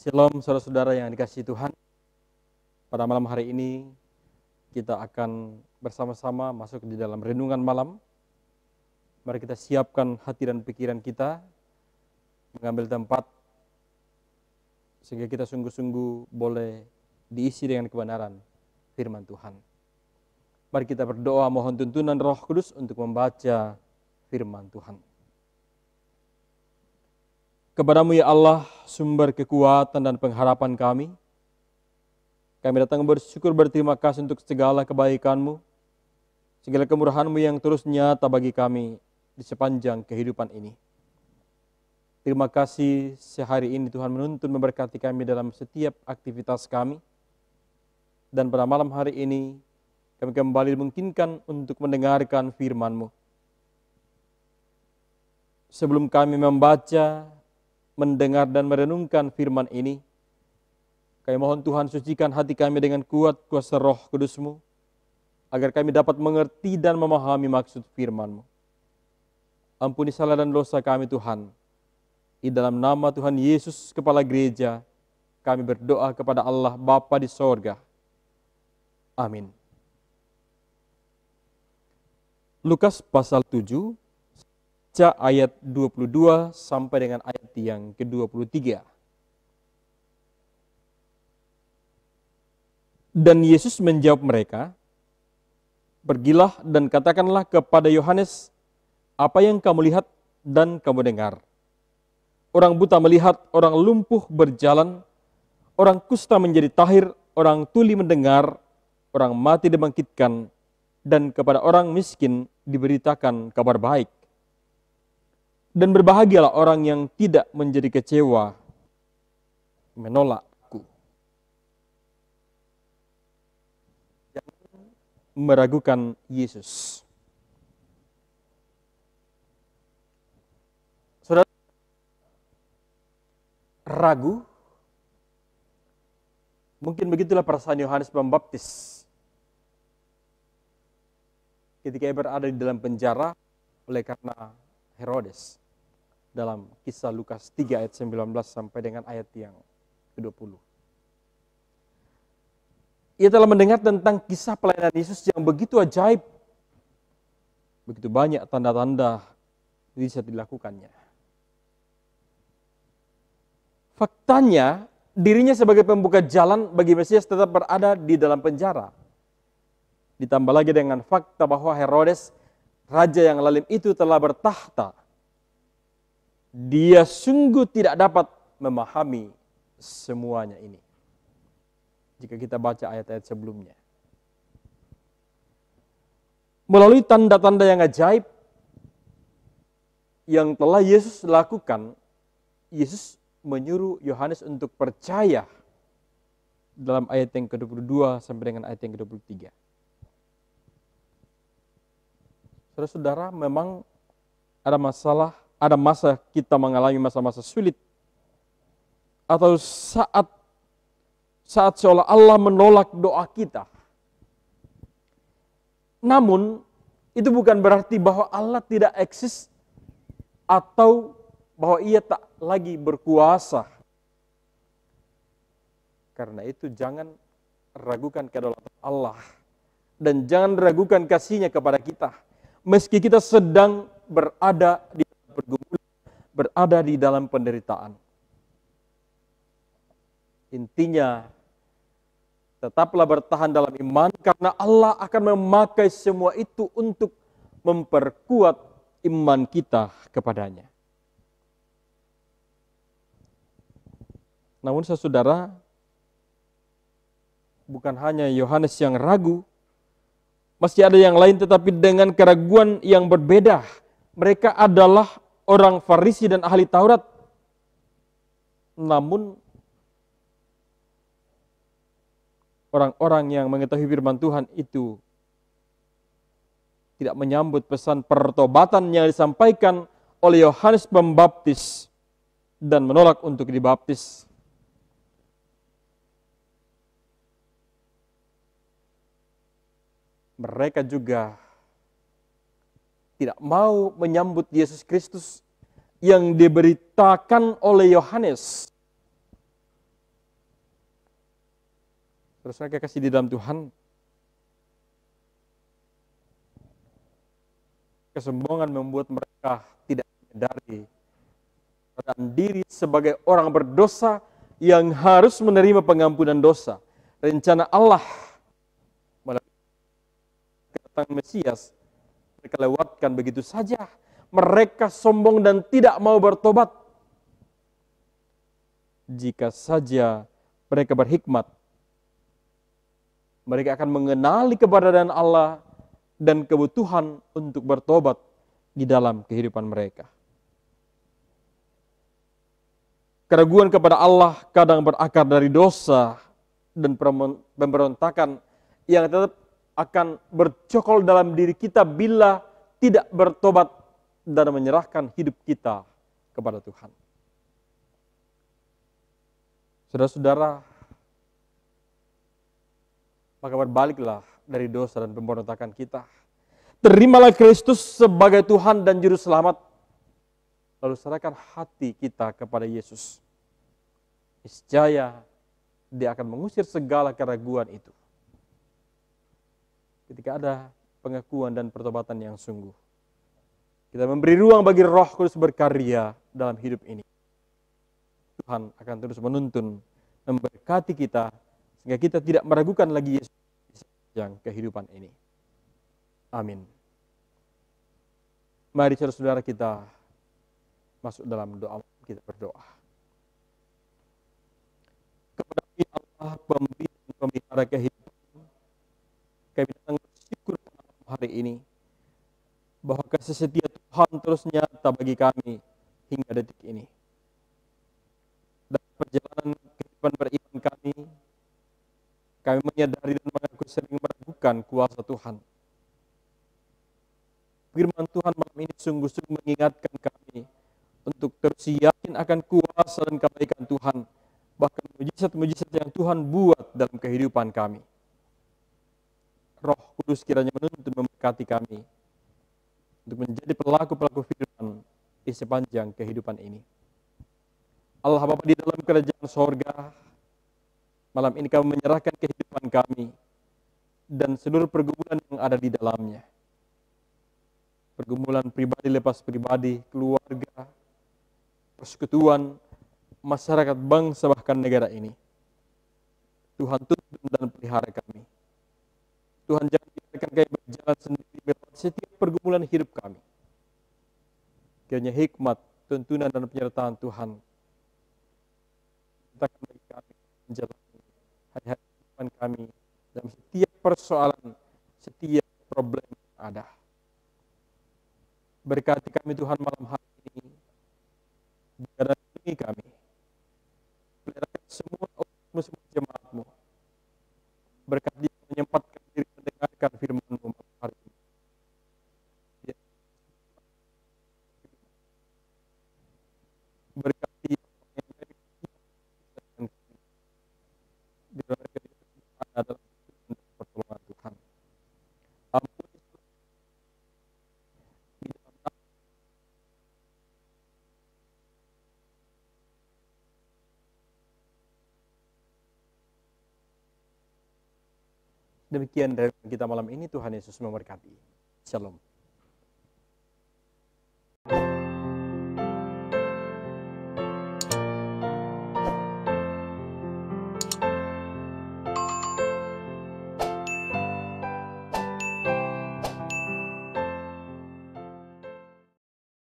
Shalom saudara-saudara yang dikasihi Tuhan. Pada malam hari ini kita akan bersama-sama masuk di dalam renungan malam. Mari kita siapkan hati dan pikiran kita, mengambil tempat sehingga kita sungguh-sungguh boleh diisi dengan kebenaran firman Tuhan. Mari kita berdoa mohon tuntunan Roh Kudus untuk membaca firman Tuhan. Kepadamu ya Allah, sumber kekuatan dan pengharapan kami. Kami datang bersyukur berterima kasih untuk segala kebaikan-Mu, segala kemurahan-Mu yang terus nyata bagi kami di sepanjang kehidupan ini. Terima kasih sehari ini Tuhan menuntun memberkati kami dalam setiap aktivitas kami. Dan pada malam hari ini kami kembali dimungkinkan untuk mendengarkan firman-Mu. Sebelum kami membaca, mendengar dan merenungkan firman ini, kami mohon Tuhan sucikan hati kami dengan kuat kuasa Roh Kudus-Mu, agar kami dapat mengerti dan memahami maksud firman-Mu. Ampuni salah dan dosa kami Tuhan. Di dalam nama Tuhan Yesus Kepala Gereja, kami berdoa kepada Allah Bapa di sorga. Amin. Lukas pasal 7, ayat 22 sampai dengan ayat yang ke-23. Dan Yesus menjawab mereka, "Pergilah dan katakanlah kepada Yohanes apa yang kamu lihat dan kamu dengar. Orang buta melihat, orang lumpuh berjalan, orang kusta menjadi tahir, orang tuli mendengar, orang mati dibangkitkan, dan kepada orang miskin diberitakan kabar baik. Dan berbahagialah orang yang tidak menjadi kecewa, menolakku." Jangan meragukan Yesus. Saudara, ragu, mungkin begitulah perasaan Yohanes Pembaptis ketika ia berada di dalam penjara oleh karena Herodes. Dalam kisah Lukas 3 ayat 19 sampai dengan ayat yang ke-20. Ia telah mendengar tentang kisah pelayanan Yesus yang begitu ajaib. Begitu banyak tanda-tanda bisa dilakukannya. Faktanya, dirinya sebagai pembuka jalan bagi Mesias tetap berada di dalam penjara. Ditambah lagi dengan fakta bahwa Herodes, raja yang lalim itu telah bertahta. Dia sungguh tidak dapat memahami semuanya ini. Jika kita baca ayat-ayat sebelumnya. Melalui tanda-tanda yang ajaib yang telah Yesus lakukan, Yesus menyuruh Yohanes untuk percaya dalam ayat yang ke-22 sampai dengan ayat yang ke-23. Saudara-saudara, memang ada masa kita mengalami masa-masa sulit, atau saat seolah Allah menolak doa kita. Namun, itu bukan berarti bahwa Allah tidak eksis atau bahwa ia tak lagi berkuasa. Karena itu jangan ragukan kedaulatan Allah dan jangan ragukan kasih-Nya kepada kita. Meski kita sedang berada di pergumulan, berada di dalam penderitaan. Intinya, tetaplah bertahan dalam iman karena Allah akan memakai semua itu untuk memperkuat iman kita kepadanya. Namun saudara, bukan hanya Yohanes yang ragu, masih ada yang lain tetapi dengan keraguan yang berbeda. Mereka adalah orang Farisi dan ahli Taurat. Namun orang-orang yang mengetahui firman Tuhan itu tidak menyambut pesan pertobatan yang disampaikan oleh Yohanes Pembaptis dan menolak untuk dibaptis. Mereka juga tidak mau menyambut Yesus Kristus yang diberitakan oleh Yohanes. Terus mereka kasih di dalam Tuhan, kesombongan membuat mereka tidak menyadari keadaan diri sebagai orang berdosa yang harus menerima pengampunan dosa. Rencana Allah melalui kedatangan Mesias mereka lewatkan begitu saja. Mereka sombong dan tidak mau bertobat. Jika saja mereka berhikmat, mereka akan mengenali keberadaan Allah dan kebutuhan untuk bertobat di dalam kehidupan mereka. Keraguan kepada Allah kadang berakar dari dosa dan pemberontakan yang tetap akan bercokol dalam diri kita bila tidak bertobat dan menyerahkan hidup kita kepada Tuhan. Saudara-saudara, maka berbaliklah dari dosa dan pemberontakan kita. Terimalah Kristus sebagai Tuhan dan Juru Selamat. Lalu serahkan hati kita kepada Yesus. Niscaya Dia akan mengusir segala keraguan itu. Ketika ada pengakuan dan pertobatan yang sungguh, kita memberi ruang bagi Roh Kudus berkarya dalam hidup ini. Tuhan akan terus menuntun, memberkati kita, sehingga kita tidak meragukan lagi Yesus yang kehidupan ini. Amin. Mari saudara-saudara kita masuk dalam doa, kita berdoa. Kepada Allah, pemberi dan pemelihara kehidupan, kami datang bersyukur pada hari ini, bahwa kasih setia Tuhan terus nyata bagi kami hingga detik ini. Dalam perjalanan kehidupan beriman kami menyadari dan mengaku sering meragukan kuasa Tuhan. Firman Tuhan malam ini sungguh-sungguh mengingatkan kami untuk terus yakin akan kuasa dan kebaikan Tuhan, bahkan mujizat-mujizat yang Tuhan buat dalam kehidupan kami. Roh Kudus kiranya menuntun memberkati kami untuk menjadi pelaku-pelaku firman di sepanjang kehidupan ini. Allah Bapa di dalam kerajaan sorga, malam ini kami menyerahkan kehidupan kami dan seluruh pergumulan yang ada di dalamnya. Pergumulan pribadi lepas pribadi, keluarga, persekutuan, masyarakat, bangsa, bahkan negara ini. Tuhan tuntun dan pelihara kami. Tuhan jangan biarkan kami berjalan sendiri melewati setiap pergumulan hidup kami. Kiranya hikmat, tuntunan dan penyertaan Tuhan sertakan bagi kami menjalani hari-hari kehidupan kami dalam setiap persoalan, setiap problem yang ada. Berkati kami Tuhan malam hari ini, jaga dan lindungi kami, peliharakan semua umatmu, semua jemaatmu, berkati menyempatkan diri mendengarkan firman-Mu malam hari ini. Berkati adalah pertolongan Tuhan. Ampuni demikian dari kita malam ini. Tuhan Yesus memberkati. Shalom.